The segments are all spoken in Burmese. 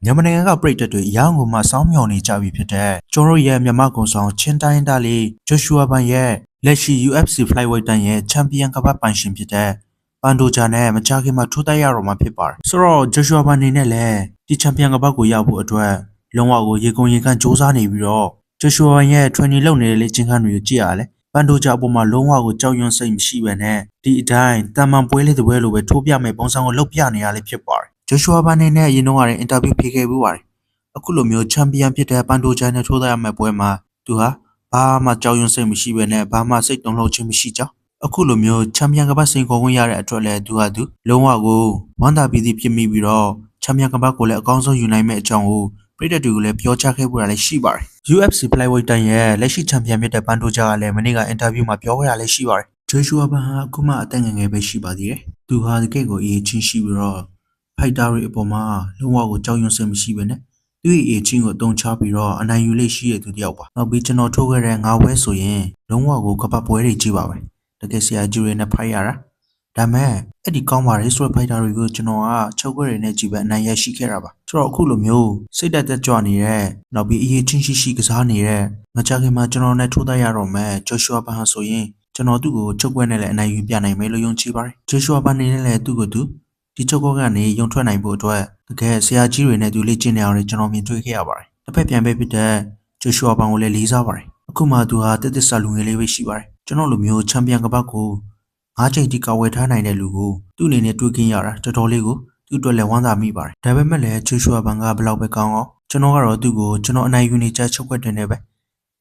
မြန်မာနိုင်ငံကပြည်သက်တွေအရောင်းကိုမှစောင်းမြော်နေကြပြီဖြစ်တဲ့ကျွန်တော်ရဲ့မြန်မာကုံဆောင်ချင်းတိုင်းသားလေးဂျိုရှူအာဘန်ရဲ့လက်ရှိ UFC Flyweight တန်းရဲ့ချန်ပီယံကပတ်ပိုင်ရှင်ဖြစ်တဲ့ပန်ဒိုဂျာနဲ့မကြာခင်မှာထိုးတိုက်ရတော့မှာဖြစ်ပါတယ်ဆိုတော့ဂျိုရှူအာဘန်အနေနဲ့လည်းဒီချန်ပီယံကပတ်ကိုရောက်ဖို့အတွက်လုံးဝကိုရေကုန်ရေကန်စူးစမ်းနေပြီးတော့ဂျိုရှူအာဘန်ရဲ့ training လုပ်နေတဲ့လေ့ကျင့်ခန်းတွေကိုကြည့်ရလဲပန်ဒိုဂျာအပေါ်မှာလုံးဝကိုကြောက်ရွံ့စိတ်မရှိပဲနဲ့ဒီအတိုင်းတမန်ပွဲလေးတစ်ပွဲလိုပဲထိုးပြမယ်ပုံစံကိုလုပ်ပြနေရလေဖြစ်ပါတယ်ဂျိုရှူအာဘန်အနေနဲ့အရင်တော့ကလည်းအင်တာဗျူးဖြေခဲ့ပြီးပါတယ်အခုလိုမျိုးချန်ပီယံဖြစ်တဲ့ပန်ဒိုဂျာနဲ့ထိုးသားရမယ့်ပွဲမှာသူဟာဘာမှကြောက်ရွံ့စိတ်မရှိပဲနဲ့ဘာမှစိတ်တုန်လှုပ်ခြင်းမရှိကြောင်းအခုလိုမျိုးချန်ပီယံကပတ်စိန်ခေါ်ဝင်ရတဲ့အတွက်လည်းသူလုံးဝကိုဝမ်းသာပီတိဖြစ်မိပြီးတော့ချန်ပီယံကပတ်ကိုလည်းအကောင်းဆုံးယူနိုင်မယ့်အကြောင်းကိုပြည်သက်တွေကိုလည်းပြောချခဲ့ပူတာလည်းရှိပါတယ် UFC Flyweight တန်းရဲ့လက်ရှိချန်ပီယံဖြစ်တဲ့ပန်ဒိုဂျာကလည်းမနေ့ကအင်တာဗျူးမှာပြောခဲ့တာလည်းရှိပါတယ်ဂျိုရှူအာဘန်ဟာအခုမှအသက်ငယ်ငယ်ပဲရှိပါသေးတယ်သူဟာတကယ့်ကိုအရေးချင်းရှိပြီးတော့ဖိုက်တာတွေအပေါ်မှာလုံးဝကိုကြောက်ရွံ့စိတ်မရှိပဲနဲ့သူ့ရဲ့အချင်းကိုတုံချပြီးတော့အနိုင်ယူလေးရှိတဲ့သူတယောက်ပါနောက်ပြီးကျွန်တော်ထိုးခဲ့တဲ့ငါးပွဲဆိုရင်လုံးဝကိုကပတ်ပွဲတွေကြီးပါပဲတကယ်ဆရာကြီးတွေနဲ့ဖိုက်ရတာဒါမဲ့အဲ့ဒီကောင်းပါတယ်ဆိုတဲ့ဖိုက်တာတွေကိုကျွန်တော်ကချုပ်ခွဲတွေနဲ့ကြည့်ပဲအနိုင်ရရှိခဲ့တာပါဆိုတော့အခုလိုမျိုးစိတ်တက်ကြွနေတဲ့နောက်ပြီးအရေးချင်းရှိကစားနေတဲ့မကြခင်မှာကျွန်တော်နဲ့ထိုးတိုက်ရတော့မယ်ဂျိုရှူအာဘန်ဟာဆိုရင်ကျွန်တော်သူ့ကိုချုပ်ခွဲနဲ့လည်းအနိုင်ယူပြနိုင်မယ်လို့ယုံကြည်ပါတယ်ဂျိုရှူအာဘန်နေနဲ့လည်းသူ့ကိုသူဒီချုပ်ခွဲကနေယုံထွက်နိုင်ဖို့အတွက်တကယ်ဆရာကြီးတွေနဲ့သူလေ့ကျင့်နေအောင်လည်းကျွန်တော်မြင်တွေ့ခဲ့ရပါတယ်တစ်ဖက်ပြန်ပဲဖြစ်တဲ့ဂျိုရှူအာဘန်ကိုလည်းလေးစားပါတယ်အခုမှသူဟာတက်ဆာလူငယ်လေးပဲရှိပါတယ်ကျွန်တော်လိုမျိုးချန်ပီယံကပတ်ကို၅ချိန်တိကဝယ်ထားနိုင်တဲ့လူကိုသူ့အနေနဲ့တွေ့ခင်ရတာတော်တော်လေးကိုသူ့အတွက်လည်းဝမ်းသာမိပါတယ်ဒါပေမဲ့လည်းဂျိုရှူအာဘန်ကဘယ်လောက်ပဲကောင်းအောင်ကျွန်တော်ကတော့သူ့ကိုကျွန်တော်အနိုင်ယူနေကြချုပ်ခွက်တင်နေပဲ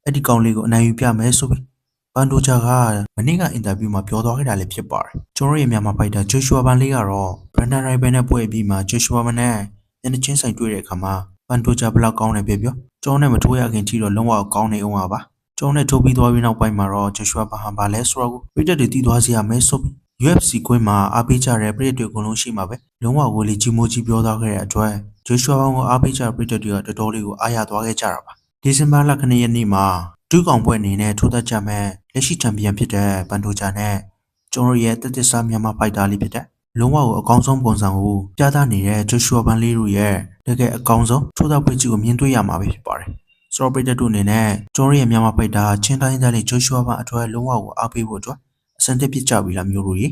အဲ့ဒီကောင်လေးကိုအနိုင်ယူပြမယ်ဆိုပြီးပန်ဒိုဂျာကမနေ့ကအင်တာဗျူးမှာပြောသွားခဲ့တာလည်းဖြစ်ပါတယ်ကျွန်တော်ရဲ့မြန်မာဖိုက်တာဂျိုရှူအာဘန်လေးကတော့ဘရန်ဒန်ရိုင်ဘယ်နဲ့ပွဲပြီးမှဂျိုရှူအာဘန်နဲ့ညနေချင်းဆိုင်တွေ့တဲ့အခါမှာပန်ဒိုဂျာဘယ်လောက်ကောင်းတယ်ပြောကျွန်တော်နဲ့မထိုးရခင်ထိတော့လုံးဝကောင်းနေအောင်ပါကျွန်တော်နဲ့ထိုးပြီးသွားပြီးနောက်ပိုင်းမှာတော့ဂျိုရှူအာဘန်ဟာဘာလဲဆိုတော့ပြည်သက်တွေတည်သွားစီရမယ်ဆိုပြီး UFC ကွင်းမှာအားပေးကြတဲ့ပြည်သက်တွေအကုန်လုံးရှိမှာပဲလုံးဝကိုလေကြီးမိုးကြီးပြောသွားခဲ့တဲ့အတွက်ဂျိုရှူအာဘန်ကိုအားပေးကြတဲ့ပြည်သက်တွေကတော်တော်လေးကိုအားရသွားခဲ့ကြတာပါဒီဇင်ဘာလ9ရက်နေ့မှာဒုကောင်ပွဲအနေနဲ့ထိုးသက်ကြမဲ့လက်ရှိချန်ပီယံဖြစ်တဲ့ပန်ဒိုဂျာနဲ့ကျွန်တော်ရဲ့တက်ဆာမြန်မာဖိုက်တာလေးဖြစ်တဲ့လုံးဝကိုအကောင်းဆုံးပုံစံကိုပြသနေတဲ့ဂျိုရှူအာဘန်လေးတို့ရဲ့တကယ်အကောင်းဆုံးထိုးသက်ပွဲကြီးကိုမြင်တွေ့ရမှာပဲဖြစ်ပါတယ်ဆိုတော့ပြည်သက်တို့အနေနဲ့ကျွန်တော်ရဲ့မြန်မာဖိုက်တာချင်းတိုင်းသားလေးဂျိုရှူအာဘန်အတွက်လုံးဝကိုအားပေးဖို့အတွက်အစံတက်ပြစ်ကြပြီလားမျိုးတို့ရေ